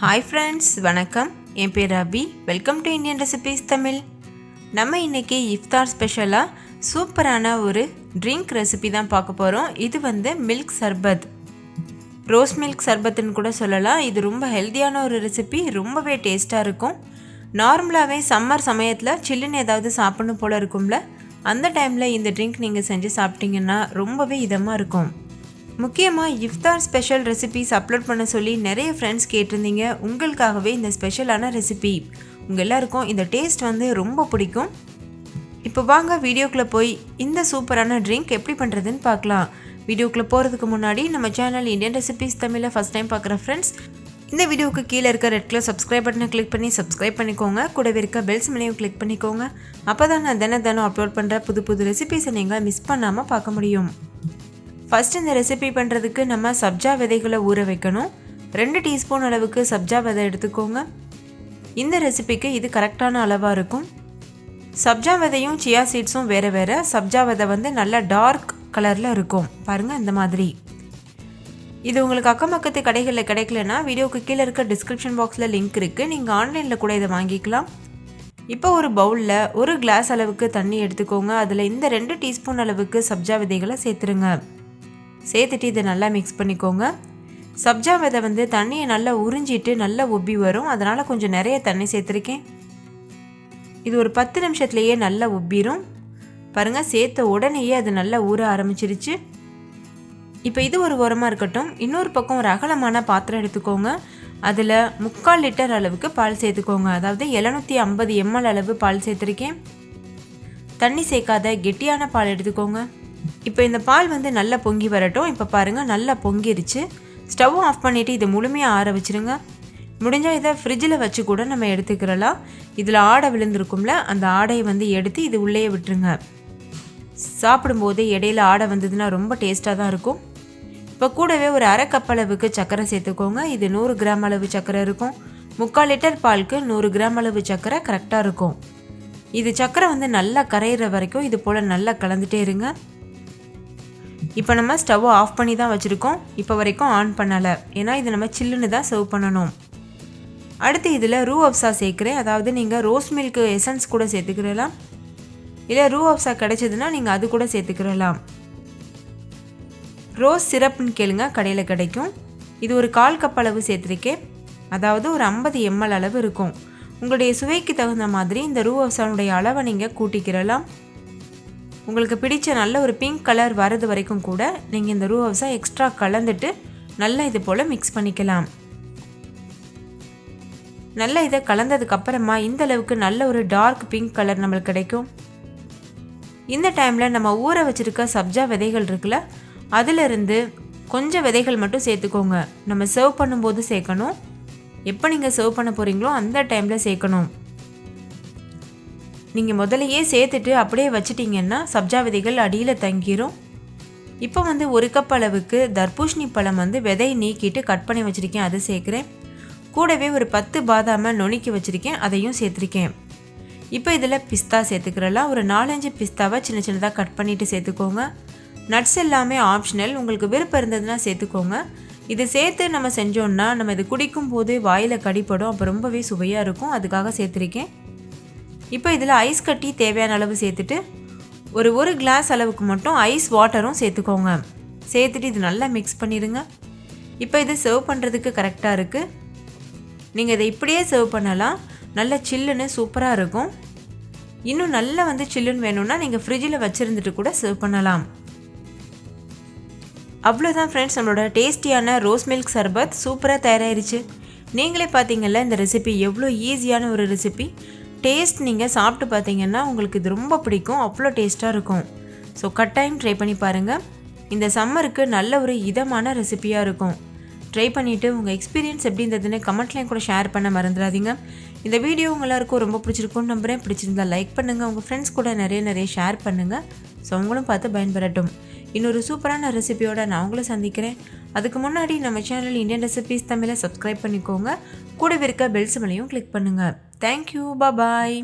Hi friends, வணக்கம். என் பேர் Abhi. Welcome to Indian recipes Tamil. நம்ம இன்னைக்கு இஃப்தார் ஸ்பெஷலாக சூப்பரான ஒரு ட்ரிங்க் ரெசிபி தான் பார்க்க போகிறோம். இது மில்க் சர்பத், ரோஸ் மில்க் சர்பத்துன்னு கூட சொல்லலாம். இது ரொம்ப ஹெல்த்தியான ஒரு ரெசிபி, ரொம்பவே டேஸ்ட்டாக இருக்கும். நார்மலாகவே சம்மர் சமயத்தில் சில்லுன்னு ஏதாவது சாப்பிடணும் போல் இருக்கும்ல, அந்த டைமில் இந்த ட்ரிங்க் நீங்கள் செஞ்சு சாப்பிட்டீங்கன்னா ரொம்பவே இதமாக இருக்கும். முக்கியமாக இஃப்தார் ஸ்பெஷல் ரெசிபிஸ் அப்லோட் பண்ண சொல்லி நிறைய ஃப்ரெண்ட்ஸ் கேட்டிருந்தீங்க. உங்களுக்காகவே இந்த ஸ்பெஷலான ரெசிபி உங்கள் எல்லாருக்கும் இந்த டேஸ்ட் ரொம்ப பிடிக்கும். இப்போ வாங்க வீடியோக்குள்ளே போய் இந்த சூப்பரான ட்ரிங்க் எப்படி பண்ணுறதுன்னு பார்க்கலாம். வீடியோக்குள்ளே போகிறதுக்கு முன்னாடி நம்ம சேனல் இந்தியன் ரெசிபீஸ் தமிழில் ஃபஸ்ட் டைம் பார்க்குற ஃப்ரெண்ட்ஸ், இந்த வீடியோவுக்கு கீழே இருக்க ரெட் கலர் சப்ஸ்கிரைப் பட்டனை கிளிக் பண்ணி சப்ஸ்கிரைப் பண்ணிக்கோங்க. கூடவே இருக்க பெல் சிம்லையும் கிளிக் பண்ணிக்கோங்க. அப்போ தான் நான் தினம் அப்லோட் பண்ணுற புது ரெசிபீஸை நீங்கள் மிஸ் பண்ணாமல் பார்க்க முடியும். ஃபஸ்ட் இந்த ரெசிபி பண்ணுறதுக்கு நம்ம சப்ஜா விதைகளை ஊற வைக்கணும். 2 டீஸ்பூன் அளவுக்கு சப்ஜா விதை எடுத்துக்கோங்க. இந்த ரெசிபிக்கு இது கரெக்டான அளவாக இருக்கும். சப்ஜா விதையும் சியா சீட்ஸும் வேறு. சப்ஜா விதை நல்லா டார்க் கலரில் இருக்கும் பாருங்கள், இந்த மாதிரி. இது உங்களுக்கு அக்கம் பக்கத்து கடைகளில் கிடைக்கலன்னா வீடியோக்கு கீழே இருக்க டிஸ்கிரிப்ஷன் பாக்ஸில் லிங்க் இருக்குது, நீங்கள் ஆன்லைனில் கூட இதை வாங்கிக்கலாம். இப்போ ஒரு பவுலில் 1 கிளாஸ் அளவுக்கு தண்ணி எடுத்துக்கோங்க. அதில் இந்த 2 டீஸ்பூன் அளவுக்கு சப்ஜா விதைகளை சேர்த்துருங்க. சேர்த்துட்டு இதை நல்லா மிக்ஸ் பண்ணிக்கோங்க. சப்ஜா விதை தண்ணியை நல்லா உறிஞ்சிட்டு நல்லா உப்பி வரும், அதனால் கொஞ்சம் நிறைய தண்ணி சேர்த்துருக்கேன். இது ஒரு 10 நிமிஷத்துலேயே நல்லா உப்பிடும் பாருங்கள். சேர்த்த உடனேயே அது நல்லா ஊற ஆரம்பிச்சிருச்சு. இப்போ இது ஒரு ஓரமாக இருக்கட்டும். இன்னொரு பக்கம் ஒரு அகலமான பாத்திரம் எடுத்துக்கோங்க. அதில் 3/4 லிட்டர் அளவுக்கு பால் சேர்த்துக்கோங்க. அதாவது 750 ml அளவு பால் சேர்த்துருக்கேன். தண்ணி சேர்க்காத கெட்டியான பால் எடுத்துக்கோங்க. இப்போ இந்த பால் நல்லா பொங்கி வரட்டும். இப்போ பாருங்கள், நல்லா பொங்கிருச்சு. ஸ்டவ் ஆஃப் பண்ணிவிட்டு இதை முழுமையாக ஆற வச்சுருங்க. முடிஞ்சால் இதை ஃப்ரிட்ஜில் வச்சு கூட நம்ம எடுத்துக்கிறலாம். இதில் ஆடை விழுந்திருக்கும்ல, அந்த ஆடையை எடுத்து இது உள்ளே விட்டுருங்க. சாப்பிடும்போது இடையில ஆடை வந்ததுன்னா ரொம்ப டேஸ்ட்டாக தான் இருக்கும். இப்போ கூடவே ஒரு 1/2 கப் அளவுக்கு சர்க்கரை சேர்த்துக்கோங்க. இது 100 கிராம் அளவு சர்க்கரை இருக்கும். 3/4 லிட்டர் பாலுக்கு 100 கிராம் அளவு சர்க்கரை கரெக்டாக இருக்கும். இது சர்க்கரை நல்லா கரையிற வரைக்கும் இது போல் நல்லா கலந்துட்டே இருங்க. இப்போ நம்ம ஸ்டவ்வை ஆஃப் பண்ணி தான் வச்சுருக்கோம். இப்போ வரைக்கும் ஆன் பண்ணலை, ஏன்னா இது நம்ம சில்லுன்னு தான் சர்வ் பண்ணணும். அடுத்து இதில் ரூ அப்சா சேர்க்குறேன். அதாவது நீங்கள் ரோஸ் மில்க் எசன்ஸ் கூட சேர்த்துக்கிறலாம், இல்லை ரூ அப்சா கிடைச்சதுன்னா நீங்கள் அது கூட சேர்த்துக்கிறலாம். ரோஸ் சிரப்னு கேளுங்க, கடையில் கிடைக்கும். இது ஒரு 1/4 கப் அளவு சேர்த்துருக்கேன். அதாவது ஒரு 50 ml அளவு இருக்கும். உங்களுடைய சுவைக்கு தகுந்த மாதிரி இந்த ரூ அப்சானுடைய அளவை நீங்கள் கூட்டிக்கிறலாம். உங்களுக்கு பிடிச்ச நல்ல ஒரு பிங்க் கலர் வரது வரைக்கும் கூட நீங்கள் இந்த ரூ அப்சா எக்ஸ்ட்ரா கலந்துட்டு நல்லா இது போல் மிக்ஸ் பண்ணிக்கலாம். நல்லா இதை கலந்ததுக்கப்புறமா இந்த அளவுக்கு நல்ல ஒரு டார்க் பிங்க் கலர் நம்மளுக்கு கிடைக்கும். இந்த டைமில் நம்ம ஊற வச்சுருக்க சப்ஜா விதைகள் இருக்குல்ல, அதிலிருந்து கொஞ்சம் விதைகள் மட்டும் சேர்த்துக்கோங்க. நம்ம சர்வ் பண்ணும்போது சேர்க்கணும். எப்போ நீங்கள் சர்வ் பண்ண போகிறீங்களோ அந்த டைமில் சேர்க்கணும். நீங்கள் முதலையே சேர்த்துட்டு அப்படியே வச்சிட்டிங்கன்னா சப்ஜா விதைகள் அடியில் தங்கிரும். இப்போ 1 கப் அளவுக்கு தர்பூசணி பழம் விதை நீக்கிட்டு கட் பண்ணி வச்சுருக்கேன், அதை சேர்க்குறேன். கூடவே ஒரு 10 பாதாமை நுணுக்கி வச்சுருக்கேன், அதையும் சேர்த்துருக்கேன். இப்போ இதில் பிஸ்தா சேர்த்துக்கிறலாம். ஒரு 4-5 பிஸ்தாவை சின்னதாக கட் பண்ணிவிட்டு சேர்த்துக்கோங்க. நட்ஸ் எல்லாமே ஆப்ஷனல், உங்களுக்கு விருப்பம் இருந்ததுன்னா சேர்த்துக்கோங்க. இது சேர்த்து நம்ம செஞ்சோன்னா நம்ம இது குடிக்கும் போது வாயில் கடிப்படும், அப்போ ரொம்பவே சுவையாக இருக்கும், அதுக்காக சேர்த்துருக்கேன். இப்போ இதில் ஐஸ் கட்டி தேவையான அளவு சேர்த்துட்டு ஒரு கிளாஸ் அளவுக்கு மட்டும் ஐஸ் வாட்டரும் சேர்த்துக்கோங்க. சேர்த்துட்டு இது நல்லா மிக்ஸ் பண்ணிடுங்க. இப்போ இது சர்வ் பண்ணுறதுக்கு கரெக்டாக இருக்குது. நீங்கள் இதை இப்படியே சர்வ் பண்ணலாம், நல்ல சில்லுன்னு சூப்பராக இருக்கும். இன்னும் நல்லா சில்லுன்னு வேணும்னா நீங்கள் ஃப்ரிட்ஜில் வச்சுருந்துட்டு கூட சர்வ் பண்ணலாம். அவ்வளோதான் ஃப்ரெண்ட்ஸ், நம்மளோட டேஸ்டியான ரோஸ் மில்க் சர்பத் சூப்பராக தயாராகிருச்சு. நீங்களே பார்த்தீங்கல்ல இந்த ரெசிபி எவ்வளோ ஈஸியான ஒரு ரெசிபி. டேஸ்ட் நீங்கள் சாப்பிட்டு பார்த்தீங்கன்னா உங்களுக்கு இது ரொம்ப பிடிக்கும், அவ்வளோ டேஸ்ட்டாக இருக்கும். ஸோ கட்டாயம் ட்ரை பண்ணி பாருங்கள். இந்த சம்மருக்கு நல்ல ஒரு இதமான ரெசிபியாக இருக்கும். ட்ரை பண்ணிவிட்டு உங்கள் எக்ஸ்பீரியன்ஸ் எப்படி இருந்ததுன்னு கமெண்ட்லேயும் கூட ஷேர் பண்ண மறந்துடாதீங்க. இந்த வீடியோ எல்லாருக்கும் ரொம்ப பிடிச்சிருக்கும்னு நம்புகிறேன். பிடிச்சிருந்தால் லைக் பண்ணுங்கள், உங்கள் ஃப்ரெண்ட்ஸ் கூட நிறைய ஷேர் பண்ணுங்கள். ஸோ அவங்களும் பார்த்து பயன்பெறட்டும். இன்னொரு சூப்பரான ரெசிபியோடு நான் உங்களை சந்திக்கிறேன். அதுக்கு முன்னாடி நம்ம சேனல் இந்தியன் ரெசிபீஸ் தமிழை சப்ஸ்கிரைப் பண்ணிக்கோங்க. கூடவே இருக்க பெல் சிம்பலையும் கிளிக் பண்ணுங்கள். தேங்க்யூ, பாய்.